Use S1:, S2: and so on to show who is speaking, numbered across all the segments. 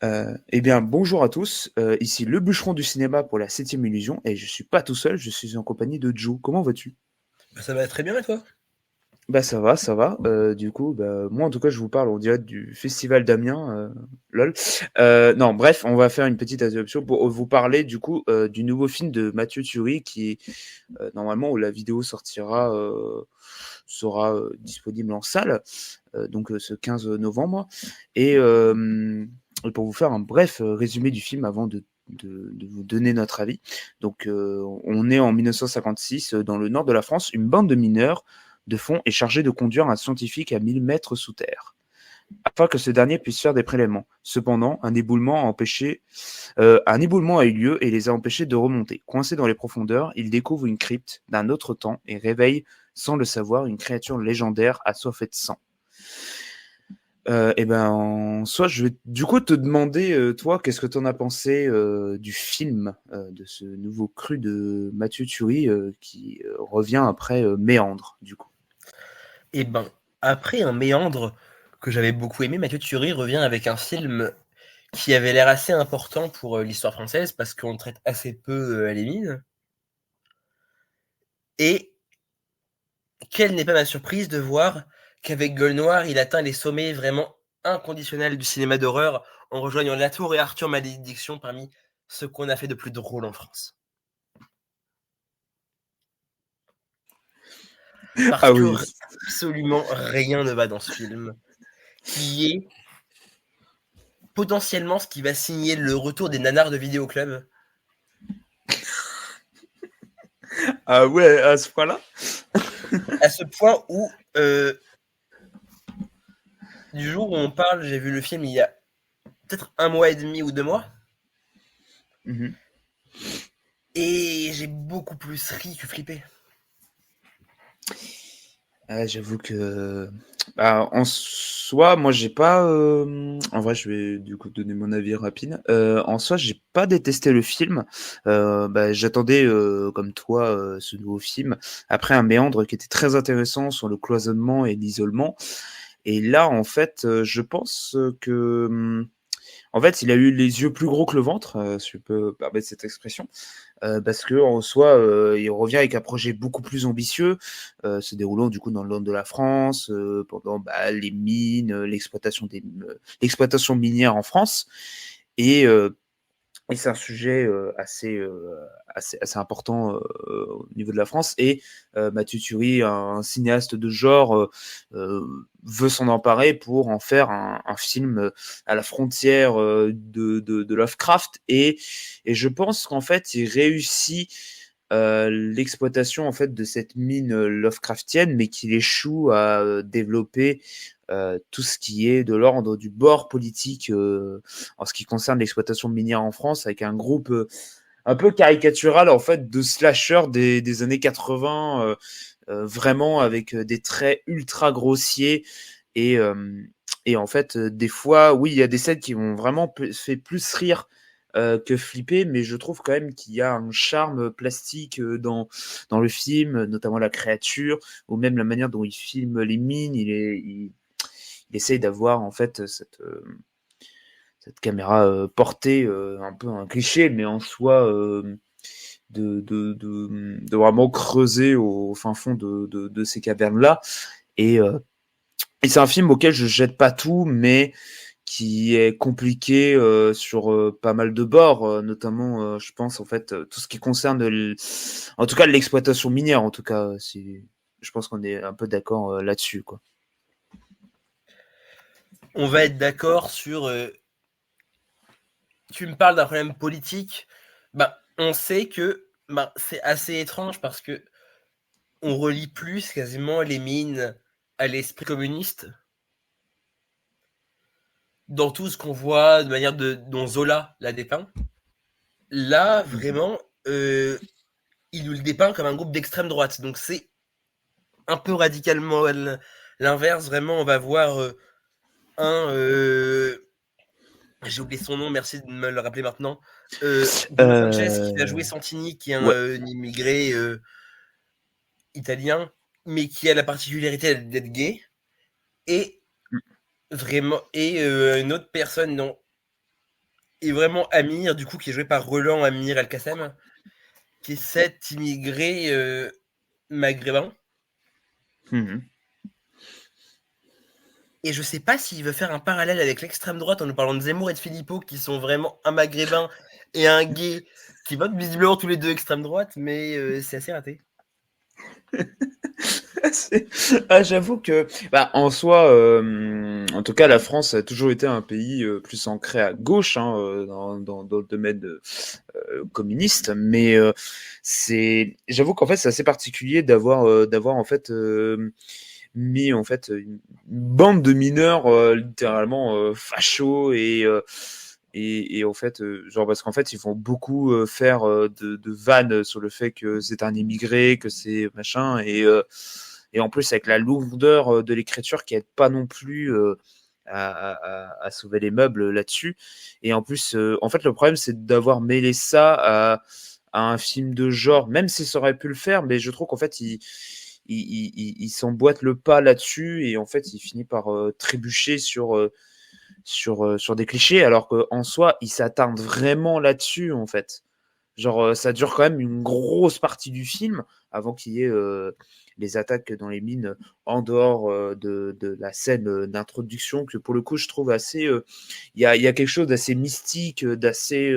S1: Eh bien, bonjour à tous. Ici le bûcheron du cinéma pour la septième illusion et je suis pas tout seul, je suis en compagnie de Joe. Comment vas-tu?
S2: Bah, ça va très bien et toi?
S1: Bah ça va, ça va. Du coup, bah, moi en tout cas, je vous parle en direct du festival d'Amiens, lol. Non, bref, on va faire une petite interruption pour vous parler du coup du nouveau film de Mathieu Turi qui normalement où la vidéo sera disponible en salle, donc ce 15 novembre. Et, et pour vous faire un bref résumé du film avant de vous donner notre avis. Donc, on est en 1956 dans le nord de la France. Une bande de mineurs de fond est chargée de conduire un scientifique à 1000 mètres sous terre afin que ce dernier puisse faire des prélèvements. Cependant, un éboulement a eu lieu et les a empêchés de remonter. Coincés dans les profondeurs, ils découvrent une crypte d'un autre temps et réveillent, sans le savoir, une créature légendaire assoiffée de sang. Et ben, en soi, je vais du coup te demander, toi, qu'est-ce que tu en as pensé du film, de ce nouveau cru de Mathieu Turi qui revient après Méandre, du coup.
S2: Eh ben, après un méandre que j'avais beaucoup aimé, Mathieu Turi revient avec un film qui avait l'air assez important pour l'histoire française parce qu'on traite assez peu les mines. Et quelle n'est pas ma surprise de voir qu'avec Gueule Noire, il atteint les sommets vraiment inconditionnels du cinéma d'horreur en rejoignant Latour et Arthur Malédiction parmi ce qu'on a fait de plus drôle en France. Parce
S1: Ah
S2: que
S1: oui.
S2: absolument rien ne va dans ce film, qui est potentiellement ce qui va signer le retour des nanars de Vidéoclub.
S1: Ah ouais, à ce point-là?
S2: À ce point où, du jour où on parle, j'ai vu le film il y a peut-être un mois et demi ou 2 mois,
S1: Mhm.
S2: et j'ai beaucoup plus ri que flippé.
S1: Ah, j'avoue que bah, en soi, moi j'ai pas. En vrai, je vais du coup donner mon avis rapide. En soi, j'ai pas détesté le film. Bah, j'attendais, comme toi, ce nouveau film après un méandre qui était très intéressant sur le cloisonnement et l'isolement. Et là, en fait, je pense que en fait, il a eu les yeux plus gros que le ventre, si je peux me permettre cette expression. Parce que en soi, il revient avec un projet beaucoup plus ambitieux, se déroulant du coup dans le nord de la France, pendant bah, les mines, l'exploitation minière en France. Et, euh, et c'est un sujet assez important au niveau de la France. Et Mathieu Turi, un cinéaste de genre, veut s'en emparer pour en faire un film à la frontière de Lovecraft. Et je pense qu'en fait, il réussit l'exploitation en fait de cette mine Lovecraftienne, mais qu'il échoue à développer tout ce qui est de l'ordre du bord politique en ce qui concerne l'exploitation minière en France, avec un groupe un peu caricatural en fait de slasher des années 80, vraiment avec des traits ultra grossiers et et en fait des fois oui il y a des scènes qui vont vraiment fait plus rire que flipper, mais je trouve quand même qu'il y a un charme plastique dans le film, notamment la créature, ou même la manière dont il filme les mines. Il essaye d'avoir en fait cette caméra portée, un peu un cliché, mais en soi de vraiment creuser au fin fond de ces cavernes-là. Et, euh, et c'est un film auquel je jette pas tout, mais qui est compliqué sur pas mal de bords, notamment, je pense, en fait, tout ce qui concerne, en tout cas, l'exploitation minière, en tout cas, je pense qu'on est un peu d'accord là-dessus, quoi.
S2: On va être d'accord sur. Tu me parles d'un problème politique. Bah, on sait que bah, c'est assez étrange parce que on relie plus quasiment les mines à l'esprit communiste dans tout ce qu'on voit de manière dont Zola l'a dépeint. Là,
S1: Mhm.
S2: vraiment, il nous le dépeint comme un groupe d'extrême droite. Donc c'est un peu radicalement l'inverse. Vraiment, on va voir un. J'ai oublié son nom, merci de me le rappeler maintenant. Bruno Sanchez qui va jouer
S1: Euh,
S2: Santini, qui est un
S1: ouais.
S2: immigré italien, mais qui a la particularité d'être gay. Et vraiment, et une autre personne, non. Et vraiment Amir, du coup, qui est joué par Roland Amir El-Kassem, qui est cet immigré maghrébin.
S1: Mhm.
S2: Et je sais pas s'il veut faire un parallèle avec l'extrême droite en nous parlant de Zemmour et de Philippot, qui sont vraiment un maghrébin et un gay, qui votent visiblement tous les deux extrême droite, mais c'est assez raté.
S1: J'avoue que, bah, en soi, en tout cas, la France a toujours été un pays plus ancré à gauche hein, dans le domaine communiste, mais j'avoue qu'en fait, c'est assez particulier d'avoir en fait mis en fait une bande de mineurs littéralement fachos et en fait genre parce qu'en fait ils vont beaucoup faire de vannes sur le fait que c'est un immigré, que c'est machin et en plus avec la lourdeur de l'écriture qui aide pas non plus à sauver les meubles là-dessus. Et en plus, en fait, le problème, c'est d'avoir mêlé ça à un film de genre, même si ça aurait pu le faire, mais je trouve qu'en fait, il s'emboîte le pas là-dessus et en fait, il finit par trébucher sur des clichés, alors qu'en soi, il s'attarde vraiment là-dessus, en fait. Genre, ça dure quand même une grosse partie du film avant qu'il y ait les attaques dans les mines en dehors de la scène d'introduction que pour le coup je trouve assez. Il y a quelque chose d'assez mystique, d'assez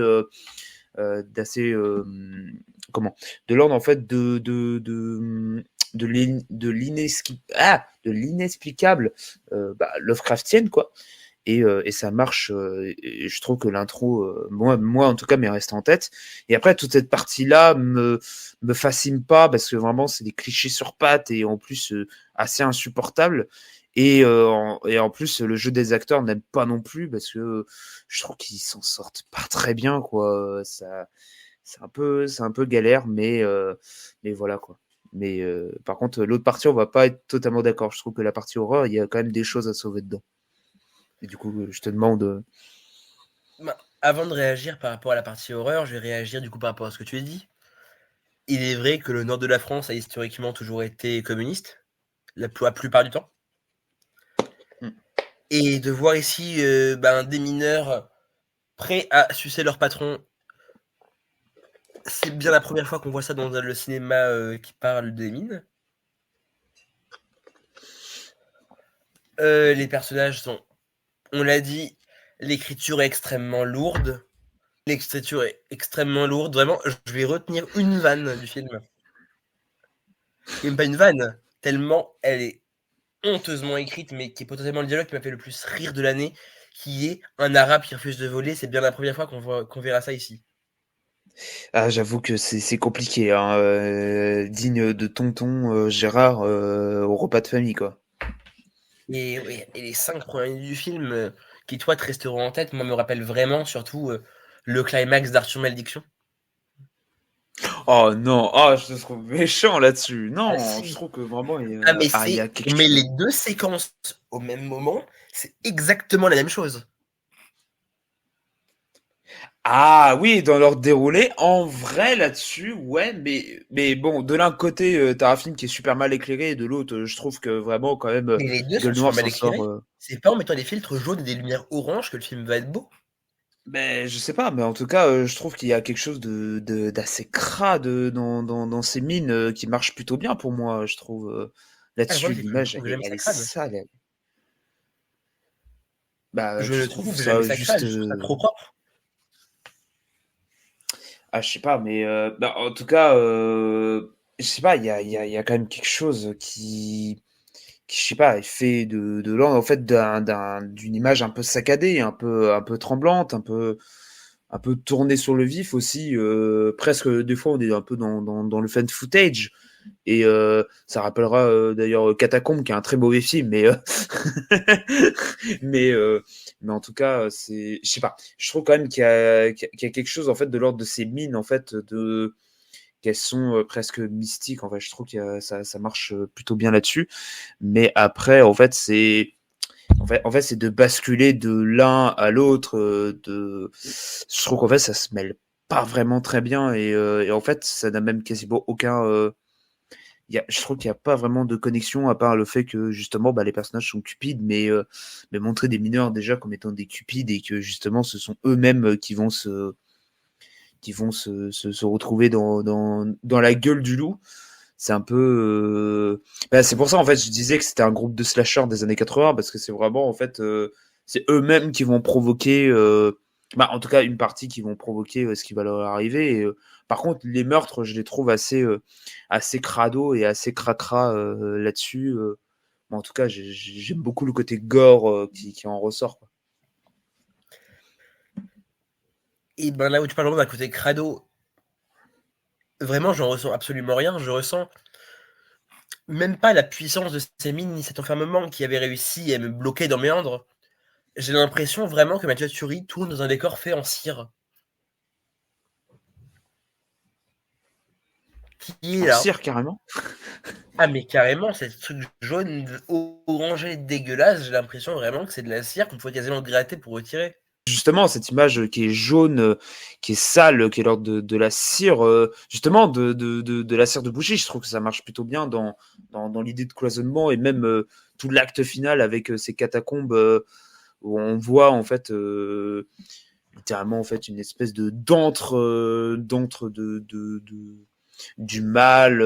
S1: comment de l'ordre en fait de l'inexplicable Lovecraftienne quoi et ça marche. Et je trouve que l'intro, moi en tout cas, m'est resté en tête. Et après, toute cette partie-là me fascine pas parce que vraiment, c'est des clichés sur pattes et en plus assez insupportables. Et en plus, le jeu des acteurs n'aime pas non plus parce que je trouve qu'ils s'en sortent pas très bien, quoi. Ça, c'est un peu galère, mais voilà, quoi. Mais par contre, l'autre partie, on va pas être totalement d'accord. Je trouve que la partie horreur, il y a quand même des choses à sauver dedans. Et du coup, je te demande.
S2: Ben, avant de réagir par rapport à la partie horreur, je vais réagir du coup par rapport à ce que tu as dit. Il est vrai que le nord de la France a historiquement toujours été communiste, la plupart du temps.
S1: Mm.
S2: Et de voir ici des mineurs prêts à sucer leur patron, c'est bien la première fois qu'on voit ça dans le cinéma qui parle des mines. Les personnages sont, on l'a dit, l'écriture est extrêmement lourde. L'écriture est extrêmement lourde. Vraiment, je vais retenir une vanne du film. Qui est même pas une vanne, tellement elle est honteusement écrite, mais qui est potentiellement le dialogue qui m'a fait le plus rire de l'année, qui est un arabe qui refuse de voler. C'est bien la première fois qu'on verra ça ici.
S1: Ah, j'avoue que c'est compliqué, hein, digne de tonton Gérard au repas de famille, quoi.
S2: Et, oui, et les 5 premières minutes du film, qui toi te resteront en tête, moi me rappellent vraiment surtout le climax d'Arthur Malédiction.
S1: Oh non, oh, je te trouve méchant là-dessus.
S2: Ah
S1: Non, je
S2: si.
S1: trouve que vraiment,
S2: Ah mais
S1: il y
S2: c'est,
S1: a quelque
S2: on met les
S1: chose.
S2: deux séquences au même moment, c'est exactement la même chose.
S1: Ah oui, dans leur déroulé, en vrai là-dessus, ouais, mais bon, de l'un côté, t'as un film qui est super mal éclairé, et de l'autre, je trouve que vraiment, quand même,
S2: Mais les deux sont
S1: Gueule
S2: super
S1: Noire
S2: mal
S1: s'en sort.
S2: éclairés. C'est pas en mettant des filtres jaunes et des lumières oranges que le film va être beau.
S1: Mais je sais pas, mais en tout cas, je trouve qu'il y a quelque chose d'assez crade dans ces mines qui marche plutôt bien pour moi, je trouve.
S2: Ah, le
S1: Là-dessus,
S2: problème, c'est que je
S1: l'image,
S2: trouve
S1: elle
S2: que
S1: est,
S2: j'aime
S1: elle
S2: ça
S1: est
S2: crade.
S1: sale. Bah,
S2: Je
S1: tu
S2: ne
S1: trouves
S2: trouve jamais
S1: ça
S2: ça crade,
S1: juste.
S2: je trouve ça trop propre.
S1: Ah, je sais pas, mais bah, en tout cas, je sais pas, il y a quand même quelque chose qui, je sais pas, est fait de l'ordre en fait d'une image un peu saccadée, un peu tremblante, un peu tournée sur le vif aussi. Presque des fois, on est un peu dans le fan footage. Et ça rappellera d'ailleurs Catacombe, qui est un très mauvais film, mais, mais en tout cas, je sais pas. Je trouve quand même qu'il y a quelque chose en fait de l'ordre de ces mines en fait qu'elles sont presque mystiques. En fait, je trouve que ça marche plutôt bien là-dessus. Mais après, en fait, en fait, c'est de basculer de l'un à l'autre. Je trouve qu'en fait, ça se mêle pas vraiment très bien et en fait, ça n'a même quasiment aucun. je trouve qu'il y a pas vraiment de connexion à part le fait que justement les personnages sont cupides, mais montrer des mineurs déjà comme étant des cupides et que justement ce sont eux-mêmes qui vont se retrouver dans la gueule du loup. C'est un peu. C'est pour ça en fait je disais que c'était un groupe de slashers des années 80 parce que c'est vraiment en fait c'est eux-mêmes qui vont provoquer. En tout cas une partie qui vont provoquer ce qui va leur arriver. Par contre les meurtres je les trouve assez crado et assez cracra là-dessus. En tout cas j'aime beaucoup le côté gore qui en ressort, quoi.
S2: Et ben là où tu parles vraiment d'un côté crado, vraiment, j'en ressens absolument rien. Je ressens même pas la puissance de ces mines ni cet enfermement qui avait réussi à me bloquer dans Méandre. J'ai l'impression vraiment que Mathieu Turi tourne dans un décor fait en cire. Qui est
S1: En
S2: là.
S1: cire carrément.
S2: Ah mais carrément, c'est ce truc jaune, orangé, dégueulasse. J'ai l'impression vraiment que c'est de la cire qu'on pourrait quasiment gratter pour retirer.
S1: Justement, cette image qui est jaune, qui est sale, qui est l'ordre de la cire, justement, de la cire de bougie, je trouve que ça marche plutôt bien dans l'idée de cloisonnement et même tout l'acte final avec ces catacombes où on voit en fait littéralement en fait une espèce d'antre du mal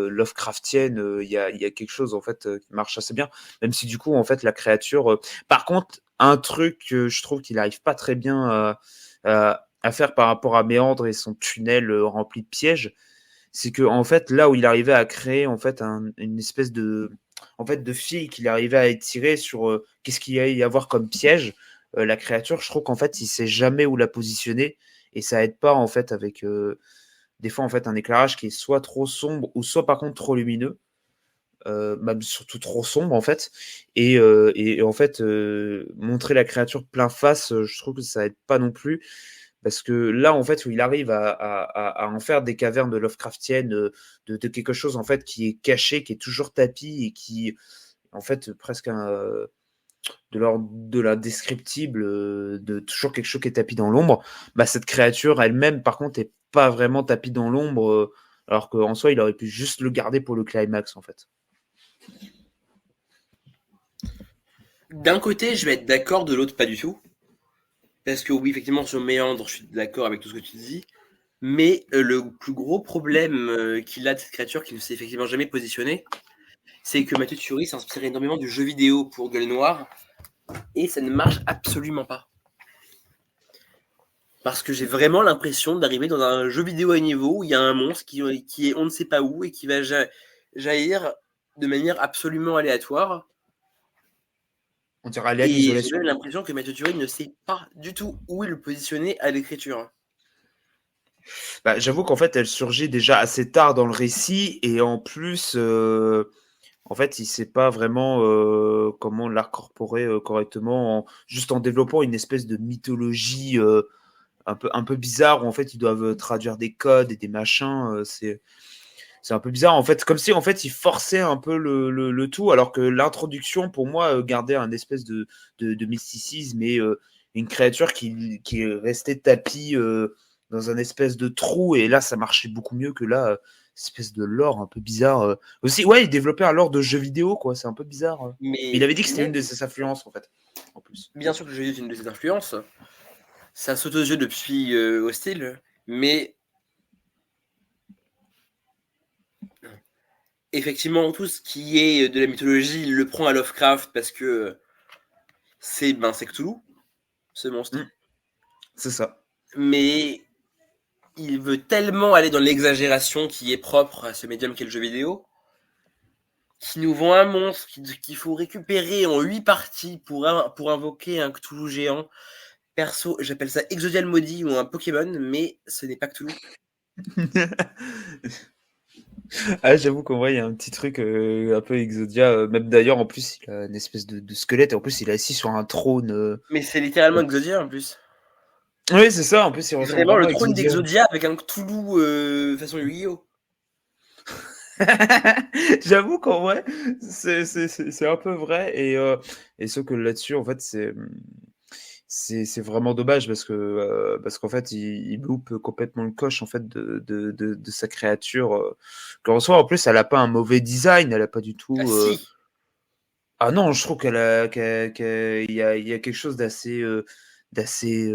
S1: Lovecraftienne. Il y a quelque chose en fait qui marche assez bien, même si du coup en fait la créature. Par contre, un truc que je trouve qu'il n'arrive pas très bien à faire par rapport à Méandre et son tunnel rempli de pièges, c'est que en fait là où il arrivait à créer en fait une espèce de fil qu'il arrivait à étirer sur qu'est-ce qu'il y a y avoir comme piège, la créature, je trouve qu'en fait il sait jamais où la positionner et ça aide pas en fait avec des fois en fait un éclairage qui est soit trop sombre ou soit par contre trop lumineux, même surtout trop sombre en fait, et en fait montrer la créature plein face, je trouve que ça aide pas non plus parce que là en fait où il arrive à en faire des cavernes de Lovecraftiennes, de quelque chose en fait qui est caché, qui est toujours tapis et qui en fait presque de l'ordre de l'indescriptible, de toujours quelque chose qui est tapis dans l'ombre. Cette créature elle-même par contre est pas vraiment tapis dans l'ombre, alors qu'en soi il aurait pu juste le garder pour le climax en fait.
S2: D'un côté, je vais être d'accord, de l'autre, pas du tout. Parce que oui, effectivement, sur Méandre, je suis d'accord avec tout ce que tu dis. Mais le plus gros problème qu'il a de cette créature, qui ne s'est effectivement jamais positionnée, c'est que Mathieu Turi s'inspire énormément du jeu vidéo pour Gueule Noire, et ça ne marche absolument pas. Parce que j'ai vraiment l'impression d'arriver dans un jeu vidéo à niveau où il y a un monstre qui est on ne sait pas où et qui va jaillir de manière absolument aléatoire.
S1: On dirait Alien
S2: Et j'ai
S1: Isolation.
S2: même l'impression que Mathieu Turi ne sait pas du tout où est le positionner à l'écriture.
S1: J'avoue qu'en fait, elle surgit déjà assez tard dans le récit et en plus, en fait, il sait pas vraiment comment l'incorporer correctement, juste en développant une espèce de mythologie un peu bizarre où en fait ils doivent traduire des codes et des machins. C'est un peu bizarre en fait, comme si en fait ils forçaient un peu le tout, alors que l'introduction pour moi gardait un espèce de mysticisme et une créature qui est restée tapie dans un espèce de trou, et là ça marchait beaucoup mieux que là, espèce de lore un peu bizarre. Aussi, ouais, il développait un lore de jeu vidéo, quoi, c'est un peu bizarre. Mais il
S2: Mais
S1: avait dit que c'était une
S2: même,
S1: de ses influences en fait, en plus.
S2: bien sûr que le jeu vidéo est une de ses influences, ça saute aux yeux depuis Hostile, mais effectivement, tout ce qui est de la mythologie, il le prend à Lovecraft parce que c'est Cthulhu, ce monstre.
S1: C'est ça.
S2: Mais il veut tellement aller dans l'exagération qui est propre à ce médium qu'est le jeu vidéo, qui nous vend un monstre qu'il faut récupérer en 8 parties pour invoquer un Cthulhu géant. Perso, j'appelle ça Exodial Maudit ou un Pokémon, mais ce n'est pas Cthulhu.
S1: Ah, j'avoue qu'en vrai, il y a un petit truc un peu Exodia. Même d'ailleurs, en plus, il a une espèce de squelette. Et en plus, il est assis sur un trône.
S2: Mais c'est littéralement Exodia en plus.
S1: Oui, c'est ça. En plus, il
S2: C'est
S1: ressemble
S2: vraiment le
S1: vraiment à
S2: trône
S1: Exodia.
S2: d'Exodia avec un Cthulhu façon Yu-Gi-Oh!
S1: J'avoue qu'en vrai, c'est un peu vrai. Et sauf que là-dessus, en fait, c'est vraiment dommage parce qu'en fait, il loupe complètement le coche en fait de sa créature. Qu'en soi, en plus, elle a pas un mauvais design, elle a pas du
S2: Ah
S1: tout.
S2: si!
S1: Ah non, je trouve il y a quelque chose d'assez d'assez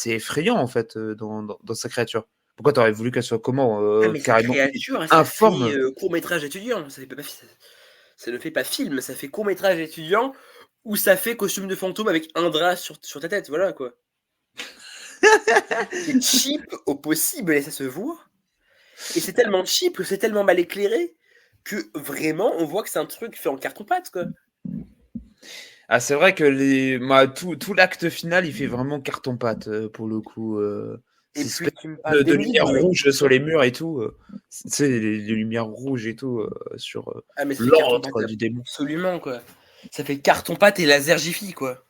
S1: effrayant en fait dans sa créature. Pourquoi t'aurais voulu qu'elle soit comment
S2: Ah mais sa
S1: carrément
S2: créature, ça fait,
S1: informe?
S2: court-métrage étudiant, ça ne fait pas film, ça fait court-métrage étudiant ou ça fait costume de fantôme avec un drap sur ta tête, voilà quoi. C'est cheap au possible et ça se voit et c'est tellement cheap que c'est tellement mal éclairé que vraiment on voit que c'est un truc fait en carton-pâte quoi.
S1: Ah, c'est vrai que tout l'acte final, il fait vraiment carton-pâte pour le coup.
S2: Et
S1: Cette espèce
S2: puis tu me parles
S1: de lumière
S2: d'énigmes.
S1: rouge sur les murs et tout. Tu sais, les lumières rouges et tout sur
S2: Ah mais ça fait carton-pâte
S1: l'antre du démon.
S2: absolument quoi. Ça fait carton-pâte et lasergifie quoi.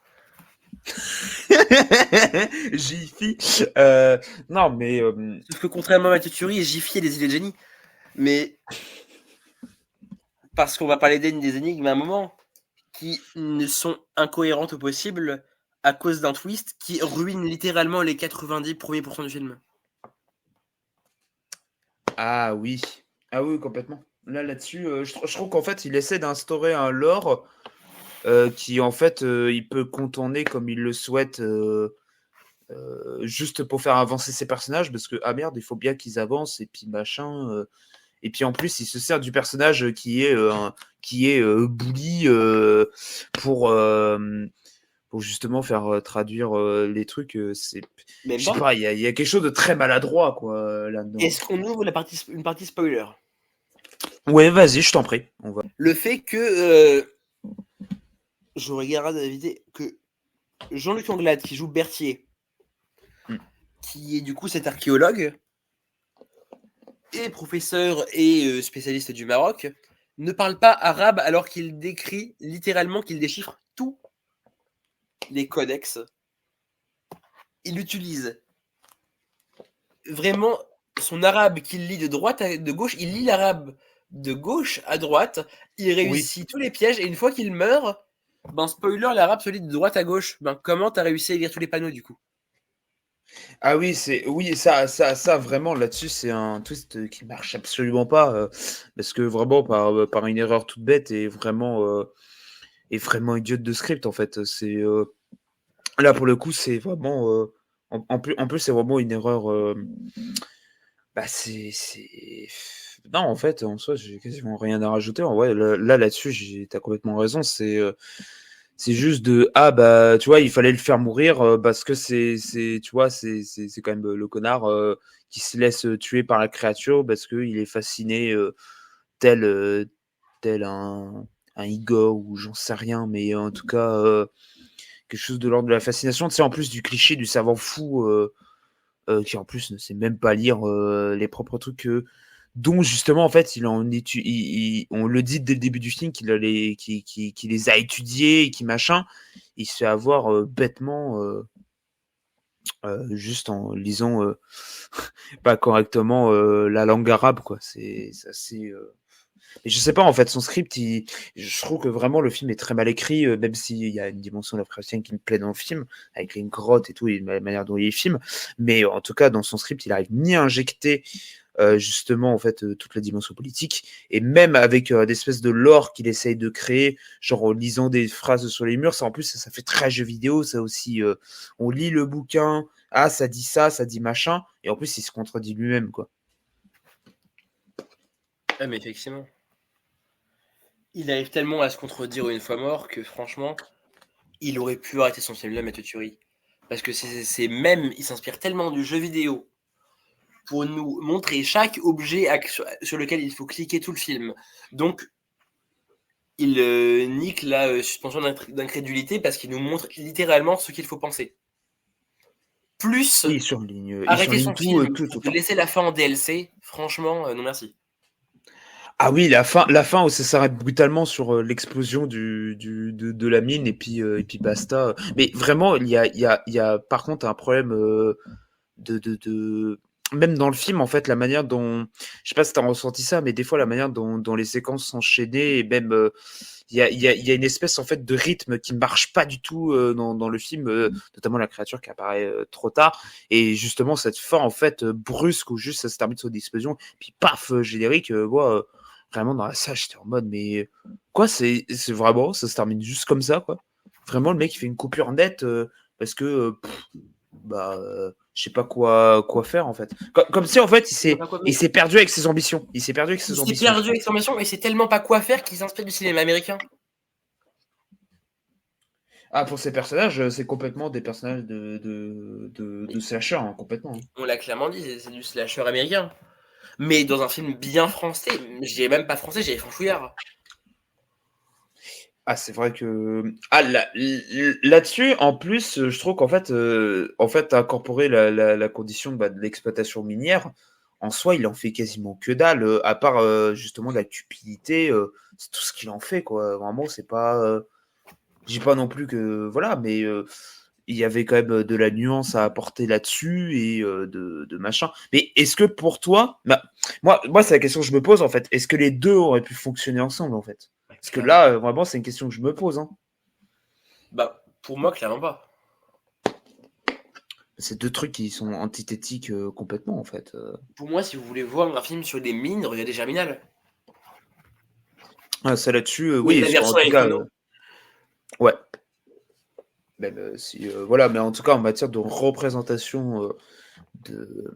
S1: Jiffy. Non, mais
S2: Sauf que contrairement à Mathieu Thury, Jiffy et les idées de génie. Mais parce qu'on va parler des énigmes à un moment qui ne sont incohérentes au possible à cause d'un twist qui ruine littéralement les 90 premiers pourcents du film.
S1: ah oui, ah oui, complètement. Là-dessus, je trouve qu'en fait, il essaie d'instaurer un lore qui, en fait, il peut contourner comme il le souhaite. Juste pour faire avancer ses personnages parce que ah merde il faut bien qu'ils avancent et puis machin et puis en plus il se sert du personnage qui est bully pour justement faire traduire les trucs c'est
S2: Même
S1: je sais
S2: pas.
S1: pas il y a quelque chose de très maladroit quoi là-dedans.
S2: Est-ce qu'on ouvre une partie spoiler?
S1: Ouais vas-y je t'en prie on va.
S2: Le fait que je regarde d'éviter que Jean-Luc Anglade qui joue Berthier,
S1: Mm.
S2: qui est du coup cet archéologue et professeur et spécialiste du Maroc, ne parle pas arabe alors qu'il décrit littéralement qu'il déchiffre tous les codex. Il utilise vraiment son arabe qu'il lit de gauche, il lit l'arabe de gauche à droite, il
S1: Oui.
S2: réussit tous les pièges et une fois qu'il meurt, ben spoiler, l'arabe se lit de droite à gauche. Ben comment t'as réussi à lire tous les panneaux du coup?
S1: Ah oui, ça vraiment là-dessus, c'est un twist qui marche absolument pas parce que vraiment par une erreur toute bête et vraiment idiote de script en fait. C'est là pour le coup, c'est vraiment en plus c'est vraiment une erreur. Bah c'est non en fait en soi j'ai quasiment rien à rajouter. En vrai là-dessus t'as complètement raison. C'est juste de ah bah tu vois il fallait le faire mourir parce que c'est tu vois c'est quand même le connard qui se laisse tuer par la créature parce que il est fasciné tel tel un Igor ou j'en sais rien mais en tout cas quelque chose de l'ordre de la fascination tu sais en plus du cliché du savant fou qui en plus ne sait même pas lire les propres trucs dont justement en fait on le dit dès le début du film qu'il les a étudiés et qui machin il se fait avoir bêtement juste en lisant pas correctement la langue arabe quoi c'est assez et je sais pas en fait son script je trouve que vraiment le film est très mal écrit même s'il y a une dimension Lovecraftienne qui me plaît dans le film avec les grottes et tout et la manière dont il filme mais en tout cas dans son script il arrive ni à injecter justement en fait toute la dimension politique et même avec des espèces de lore qu'il essaye de créer genre en lisant des phrases sur les murs ça en plus ça fait très jeu vidéo ça aussi on lit le bouquin ah ça dit machin et en plus il se contredit lui-même quoi.
S2: Ah mais effectivement. Il arrive tellement à se contredire une fois mort que franchement, il aurait pu arrêter son film là, Mathieu Thury. Parce que c'est même, il s'inspire tellement du jeu vidéo pour nous montrer chaque objet sur lequel il faut cliquer tout le film. Donc, il nique la suspension d'incrédulité parce qu'il nous montre littéralement ce qu'il faut penser. Plus
S1: Oui il
S2: arrêter
S1: surligne
S2: son film
S1: tout
S2: pour te
S1: autant.
S2: laisser la fin en DLC, franchement, non merci.
S1: Ah oui, la fin où ça s'arrête brutalement sur l'explosion de la mine et puis basta. Mais vraiment, il y a par contre un problème de même dans le film, en fait, la manière dont, je sais pas si t'as ressenti ça, mais des fois la manière dont les séquences s'enchaînaient et même il y a une espèce en fait de rythme qui marche pas du tout dans le film, notamment la créature qui apparaît trop tard et justement cette fin en fait brusque où juste ça se termine sur une explosion, puis paf générique, vraiment dans la salle j'étais en mode mais quoi c'est vraiment ça se termine juste comme ça quoi. Vraiment le mec il fait une coupure nette parce que je sais pas quoi faire en fait. Comme si en fait il s'est perdu avec ses ambitions. Il s'est perdu avec
S2: Il
S1: ses
S2: s'est
S1: ambitions.
S2: perdu avec son mission et c'est tellement pas quoi faire qu'il s'inspire du cinéma américain.
S1: Ah, pour ces personnages, c'est complètement des personnages de slasher, hein, complètement. Hein.
S2: On l'a clairement dit, c'est du slasher américain. Mais dans un film bien français, j'ai même pas français, j'ai franchouillard.
S1: Ah, c'est vrai que ah là-dessus, en plus, je trouve qu'en fait, incorporer la condition de l'exploitation minière, en soi, il en fait quasiment que dalle, à part justement la cupidité, c'est tout ce qu'il en fait, quoi. Vraiment, c'est pas. Je dis pas non plus que voilà, mais il y avait quand même de la nuance à apporter là-dessus et de machin. Mais est-ce que pour toi, bah, moi c'est la question que je me pose en fait. Est-ce que les deux auraient pu fonctionner ensemble en fait? Parce que
S2: Clairement.
S1: là, vraiment, c'est une question que je me pose. Hein.
S2: Bah, pour moi, clairement pas.
S1: C'est deux trucs qui sont antithétiques complètement en fait.
S2: Pour moi, si vous voulez voir un film sur des mines, regardez Germinal.
S1: Ah, ça là-dessus,
S2: Ou
S1: oui,
S2: la
S1: en
S2: version
S1: tout
S2: avec
S1: cas,
S2: Renault.
S1: ouais. Même si, voilà, mais en tout cas, en matière de représentation de,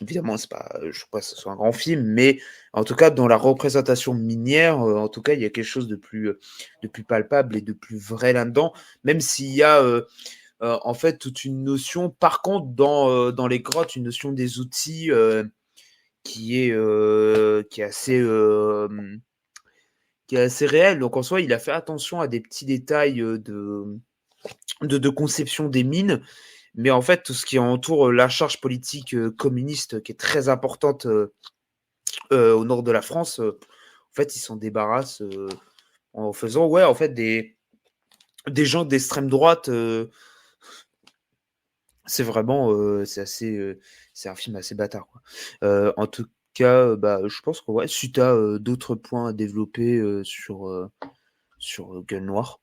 S1: évidemment, c'est pas, je crois que ce soit un grand film, mais en tout cas, dans la représentation minière, en tout cas, il y a quelque chose de plus palpable et de plus vrai là-dedans, même s'il y a en fait toute une notion, par contre, dans les grottes, une notion des outils qui est assez réelle. Donc en soi, il a fait attention à des petits détails de conception des mines, mais en fait, tout ce qui entoure la charge politique communiste qui est très importante au nord de la France, en fait, ils s'en débarrassent en faisant, ouais, en fait, des gens d'extrême droite. C'est vraiment, c'est un film assez bâtard, quoi. En tout cas, bah, je pense que ouais, si tu as d'autres points à développer sur Gueule Noire.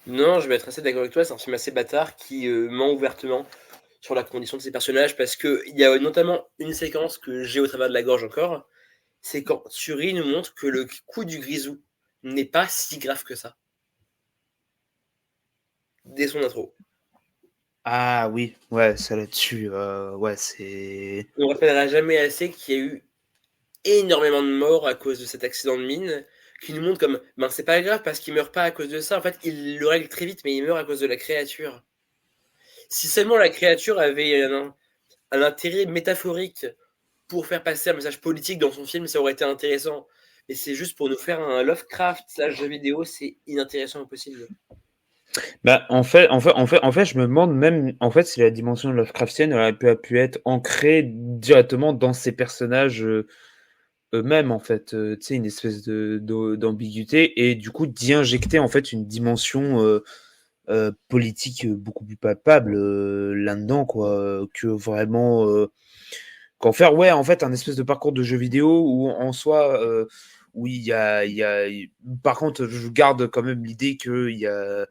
S2: Non, je vais être assez d'accord avec toi, c'est un film assez bâtard qui ment ouvertement sur la condition de ses personnages parce qu'il y a notamment une séquence que j'ai au travers de la gorge encore, c'est quand Suri nous montre que le coup du grisou n'est pas si grave que ça. Dès son intro.
S1: Ah oui, ouais, ça là-dessus, ouais, c'est.
S2: On ne rappellera jamais assez qu'il y a eu énormément de morts à cause de cet accident de mine, qui nous montre comme, ben c'est pas grave parce qu'il meurt pas à cause de ça, en fait il le règle très vite mais il meurt à cause de la créature. Si seulement la créature avait un intérêt métaphorique pour faire passer un message politique dans son film, ça aurait été intéressant. Mais c'est juste pour nous faire un Lovecraft slash jeu vidéo, c'est inintéressant au possible.
S1: Bah, en fait, je me demande même, en fait, si la dimension Lovecraftienne aurait pu être ancrée directement dans ces personnages eux-mêmes, en fait, tu sais, une espèce d'ambiguïté, et du coup, d'y injecter, en fait, une dimension politique beaucoup plus palpable là-dedans, quoi, que vraiment, qu'en faire, ouais, en fait, un espèce de parcours de jeu vidéo où, en soi, où par contre, je garde quand même l'idée qu'il y a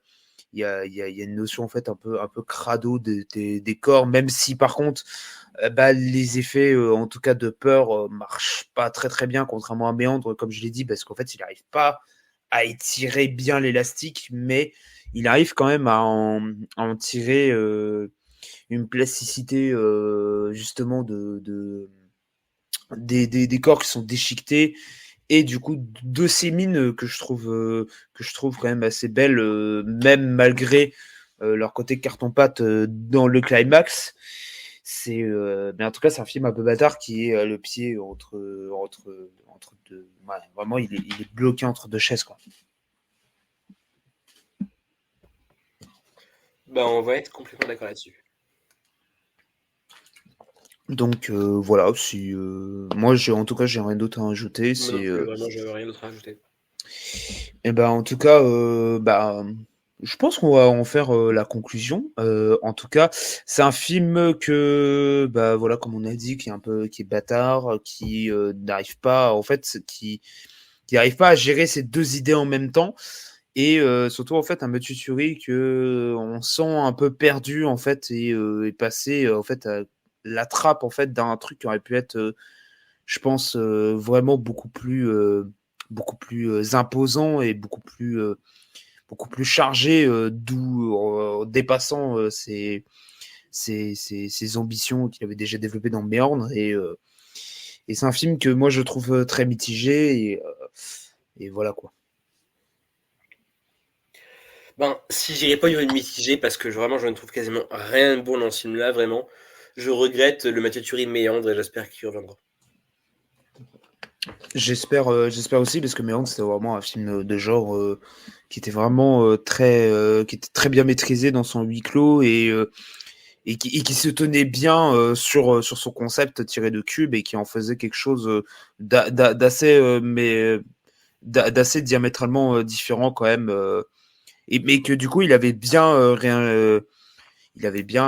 S1: il y a une notion en fait un peu crado des corps, même si par contre bah, les effets en tout cas de peur marchent pas très très bien, contrairement à Méandre comme je l'ai dit, parce qu'en fait il n'arrive pas à étirer bien l'élastique, mais il arrive quand même à en tirer une plasticité justement des corps qui sont déchiquetés et du coup de ces mines que je trouve quand même assez belles même malgré leur côté carton-pâte dans le climax. Mais en tout cas c'est un film un peu bâtard qui est le pied entre deux, ouais, vraiment il est bloqué entre deux chaises quoi.
S2: Bah on va être complètement d'accord là-dessus.
S1: Donc voilà, si moi j'ai en tout cas j'ai rien d'autre à ajouter,
S2: Moi non plus, vraiment, j'avais rien d'autre à ajouter.
S1: et ben en tout cas Je pense qu'on va en faire la conclusion. En tout cas, c'est un film que, bah voilà, comme on a dit, qui est bâtard, qui n'arrive pas, en fait, qui n'arrive pas à gérer ces deux idées en même temps. Et surtout, en fait, un Mathieu Turi que on sent un peu perdu, en fait, et passé, en fait, à la trappe, en fait, d'un truc qui aurait pu être, je pense, vraiment beaucoup plus imposant et beaucoup plus chargé, d'où dépassant ses ambitions qu'il avait déjà développées dans Méandre. Et c'est un film que moi je trouve très mitigé. Et voilà quoi.
S2: Ben, si j'irais pas, il y aurait une mitigée parce que vraiment, je ne trouve quasiment rien de bon dans ce film-là, vraiment. Je regrette le Mathieu Turi méandre et j'espère qu'il reviendra.
S1: J'espère aussi parce que Méandre c'était vraiment un film de genre qui était vraiment qui était très bien maîtrisé dans son huis clos et qui se tenait bien sur son concept tiré de Cube et qui en faisait quelque chose d'assez d'assez diamétralement différent quand même mais que du coup il avait bien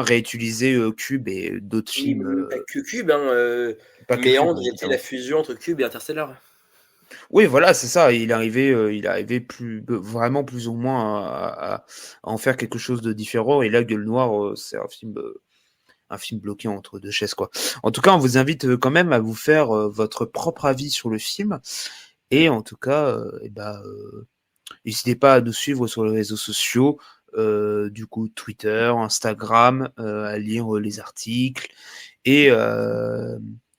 S1: réutilisé Cube et d'autres
S2: Oui,
S1: films
S2: mais pas que Cube, hein,
S1: pas que Cube
S2: Méandre
S1: bien
S2: était la
S1: évidemment.
S2: fusion entre Cube et Interstellar.
S1: Oui voilà c'est ça il arrivait plus vraiment plus ou moins à en faire quelque chose de différent et là Gueule Noire c'est un film bloqué entre deux chaises quoi. En tout cas on vous invite quand même à vous faire votre propre avis sur le film et en tout cas n'hésitez pas à nous suivre sur les réseaux sociaux, du coup Twitter, Instagram, à lire les articles et, euh,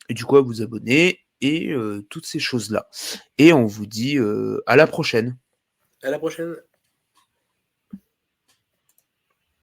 S1: et du coup à vous abonner et toutes ces choses-là. Et on vous dit à la prochaine.
S2: À la prochaine.